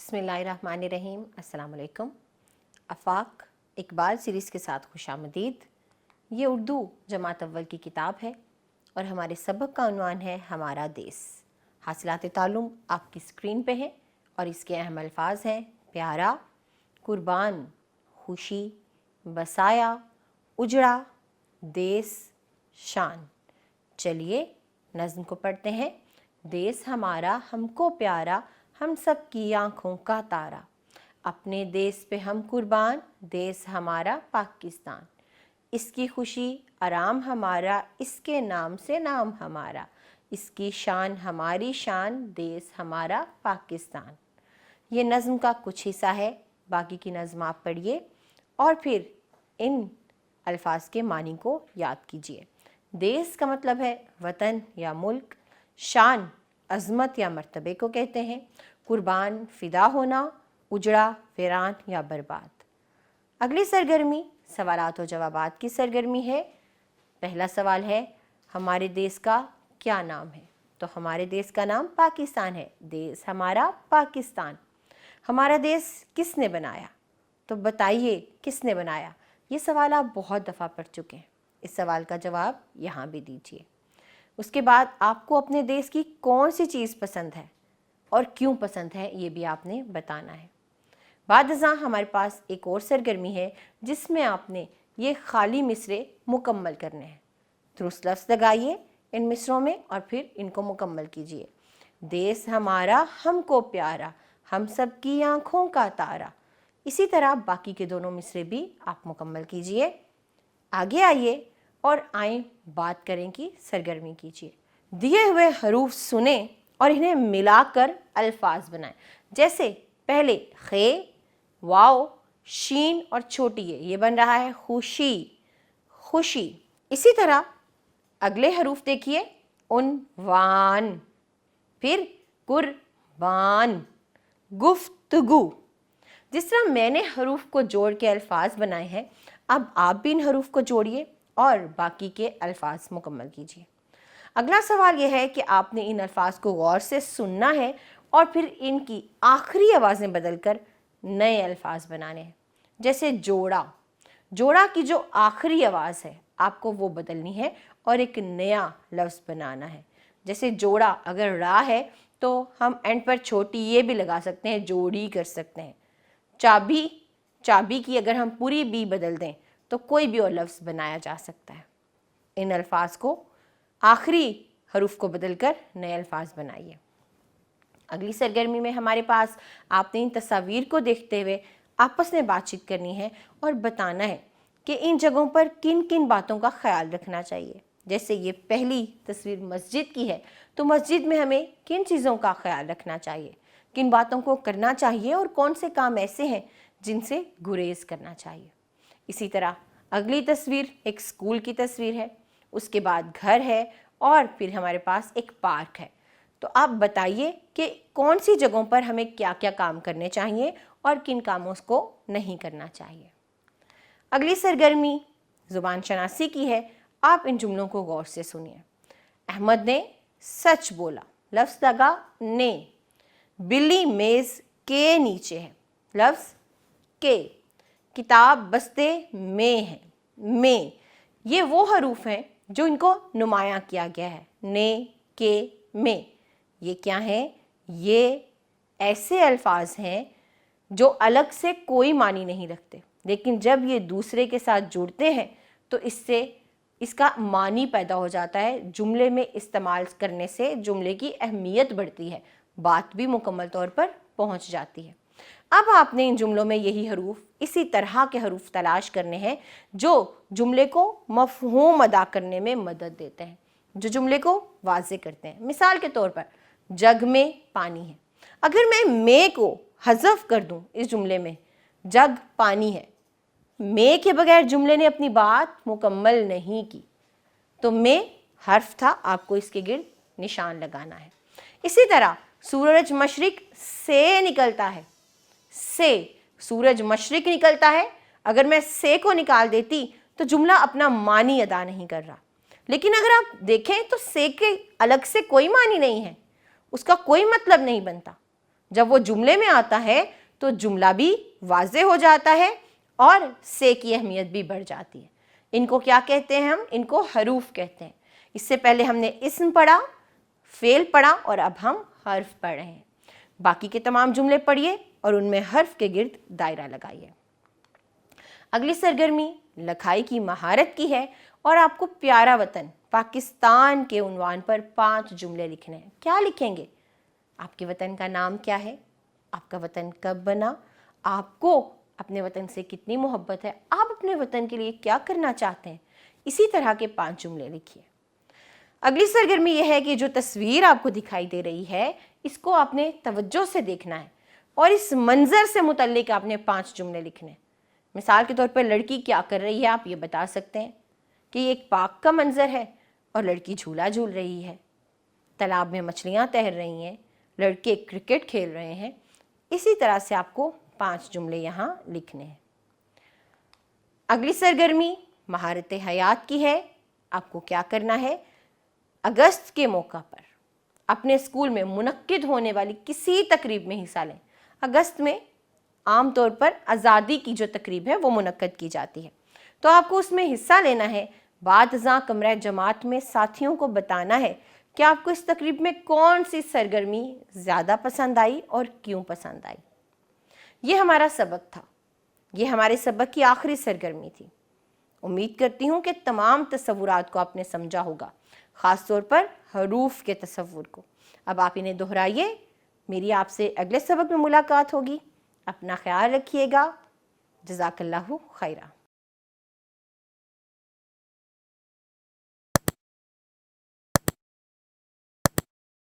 बिस्मिल्लाहिर्रहमानिर्रहीम। अस्सलाम वालेकुम। आफाक इकबाल सीरीज़ के साथ खुशामदीद। ये उर्दू जमात अव्वल की किताब है और हमारे सबक का उन्वान है हमारा देश। हासिलात तालुम आपकी स्क्रीन पे है और इसके अहम अल्फाज हैं प्यारा, कुर्बान, खुशी, बसाया, उजड़ा, देश, शान। चलिए नज़्म को पढ़ते हैं। देश हमारा हमको प्यारा, हम सब की आँखों का तारा। अपने देश पे हम कुर्बान, देश हमारा पाकिस्तान। इसकी खुशी आराम हमारा, इसके नाम से नाम हमारा। इसकी शान हमारी शान, देश हमारा पाकिस्तान। ये नज़्म का कुछ हिस्सा है, बाकी की नज़्म आप पढ़िए और फिर इन अल्फाज के मानी को याद कीजिए। देश का मतलब है वतन या मुल्क, शान अज़मत या मर्तबे को कहते हैं, कुर्बान फ़िदा होना, उजड़ा वीरान या बर्बाद। अगली सरगर्मी सवालात और जवाबात की सरगर्मी है। पहला सवाल है हमारे देश का क्या नाम है? तो हमारे देश का नाम पाकिस्तान है। देश हमारा पाकिस्तान। हमारा देश किसने बनाया? तो बताइए किसने बनाया? ये सवाल आप बहुत दफ़ा पढ़ चुके हैं। इस सवाल का जवाब यहाँ भी दीजिए। उसके बाद आपको अपने देश की कौन सी चीज़ पसंद है और क्यों पसंद है ये भी आपने बताना है। बाद अज़ां हमारे पास एक और सरगर्मी है जिसमें आपने ये खाली मिसरे मुकम्मल करने हैं। दुरुस्त लफ्ज़ लगाइए इन मिसरों में और फिर इनको मुकम्मल कीजिए। देश हमारा हमको प्यारा, हम सब की आँखों का तारा। इसी तरह बाकी के दोनों मिसरे भी आप मुकम्मल कीजिए। आगे आइए और आए बात करें कि सरगर्मी कीजिए। दिए हुए हरूफ सुने और इन्हें मिलाकर अल्फाज बनाएं। जैसे पहले खे, वाओ, शीन और छोटी ये बन रहा है खुशी, खुशी। इसी तरह अगले हरूफ देखिए, उनवान, फिर कुर्बान, गुफ्तगू। जिस तरह मैंने हरूफ को जोड़ के अल्फाज बनाए हैं, अब आप भी इन हरूफ को जोड़िए और बाकी के अल्फाज मुकम्मल कीजिए। अगला सवाल यह है कि आपने इन अल्फाज को गौर से सुनना है और फिर इनकी आखिरी आवाज़ें बदलकर नए अल्फाज बनाने हैं। जैसे जोड़ा, जोड़ा की जो आखिरी आवाज़ है आपको वो बदलनी है और एक नया लफ्ज़ बनाना है। जैसे जोड़ा अगर रा है तो हम एंड पर छोटी ये भी लगा सकते हैं, जोड़ी कर सकते हैं। चाबी, चाबी की अगर हम पूरी बी बदल दें तो कोई भी और लफ्ज़ बनाया जा सकता है। इन अल्फाज को आखिरी हरूफ को बदलकर नए अल्फाज बनाइए। अगली सरगर्मी में हमारे पास आपने इन तस्वीर को देखते हुए आपस में बातचीत करनी है और बताना है कि इन जगहों पर किन किन बातों का ख्याल रखना चाहिए। जैसे ये पहली तस्वीर मस्जिद की है, तो मस्जिद में हमें किन चीज़ों का ख्याल रखना चाहिए, किन बातों को करना चाहिए और कौन से काम ऐसे हैं जिनसे गुरेज करना चाहिए। इसी तरह अगली तस्वीर एक स्कूल की तस्वीर है, उसके बाद घर है और फिर हमारे पास एक पार्क है। तो आप बताइए कि कौन सी जगहों पर हमें क्या क्या काम करने चाहिए और किन कामों को नहीं करना चाहिए। अगली सरगर्मी ज़ुबान शनासी की है। आप इन जुमलों को गौर से सुनिए। अहमद ने सच बोला, लफ्ज़ लगा ने। बिल्ली मेज़ के नीचे है, लफ्ज़ के। किताब बस्ते में है, में। ये वो हरूफ हैं जो इनको नुमायां किया गया है, ने, के, में। ये क्या हैं? ये ऐसे अल्फाज हैं जो अलग से कोई मानी नहीं रखते, लेकिन जब ये दूसरे के साथ जुड़ते हैं तो इससे इसका मानी पैदा हो जाता है। जुमले में इस्तेमाल करने से जुमले की अहमियत बढ़ती है, बात भी मुकम्मल तौर पर पहुंच जाती है। अब आपने इन जुमलों में यही हरूफ, इसी तरह के हरूफ तलाश करने हैं जो जुमले को मफ़हूम अदा करने में मदद देते हैं, जो जुमले को वाज़े करते हैं। मिसाल के तौर पर जग में पानी है, अगर मैं में को हज़फ कर दूं इस जुमले में, जग पानी है, में के बगैर जुमले ने अपनी बात मुकम्मल नहीं की। तो में हर्फ था, आपको इसके गिर्द निशान लगाना है। इसी तरह सूरज मशरिक से निकलता है, से, सूरज मशरिक निकलता है। अगर मैं से को निकाल देती तो जुमला अपना मानी अदा नहीं कर रहा। लेकिन अगर आप देखें तो से के अलग से कोई मानी नहीं है, उसका कोई मतलब नहीं बनता। جب وہ جملے میں آتا ہے تو جملہ بھی واضح ہو جاتا ہے اور سے کی اہمیت بھی بڑھ جاتی ہے۔ ان کو کیا کہتے ہیں؟ ہم ان کو حروف کہتے ہیں۔ اس سے پہلے ہم نے اسم پڑھا، فعل پڑھا اور اب ہم حرف پڑھ رہے ہیں۔ باقی کے تمام جملے پڑھیے اور ان میں حرف کے گرد دائرہ لگائیے۔ اگلی سرگرمی لکھائی کی مہارت کی ہے اور آپ کو پیارا وطن پاکستان کے عنوان پر 5 جملے لکھنے ہیں۔ کیا لکھیں گے؟ آپ کے وطن کا نام کیا ہے؟ آپ کا وطن کب بنا؟ آپ کو اپنے وطن سے کتنی محبت ہے؟ آپ اپنے وطن کے لیے کیا کرنا چاہتے ہیں؟ اسی طرح کے 5 جملے لکھیے۔ اگلی سرگرمی یہ ہے کہ جو تصویر آپ کو دکھائی دے رہی ہے اس کو آپ نے توجہ سے دیکھنا ہے اور اس منظر سے متعلق آپ نے 5 جملے لکھنے ہیں۔ مثال کے طور پر لڑکی کیا کر رہی ہے آپ یہ بتا سکتے ہیں کہ یہ ایک پارک کا منظر ہے اور لڑکی جھولا جھول رہی ہے، تالاب میں مچھلیاں تیر رہی ہیں، لڑکے کرکٹ کھیل رہے ہیں۔ اسی طرح سے آپ کو 5 جملے یہاں لکھنے ہیں۔ اگلی سرگرمی مہارت حیات کی ہے۔ آپ کو کیا کرنا ہے؟ اگست کے موقع پر اپنے اسکول میں منعقد ہونے والی کسی تقریب میں حصہ لیں۔ اگست میں عام طور پر آزادی کی جو تقریب ہے وہ منعقد کی جاتی ہے، تو آپ کو اس میں حصہ لینا ہے۔ بعد ازاں کمرہ جماعت میں ساتھیوں کو بتانا ہے کہ آپ کو اس تقریب میں کون سی سرگرمی زیادہ پسند آئی اور کیوں پسند آئی۔ یہ ہمارا سبق تھا، یہ ہمارے سبق کی آخری سرگرمی تھی۔ امید کرتی ہوں کہ تمام تصورات کو آپ نے سمجھا ہوگا، خاص طور پر حروف کے تصور کو۔ اب آپ انہیں دہرائیے۔ میری آپ سے اگلے سبق میں ملاقات ہوگی۔ اپنا خیال رکھیے گا۔ جزاک اللہ خیرہ۔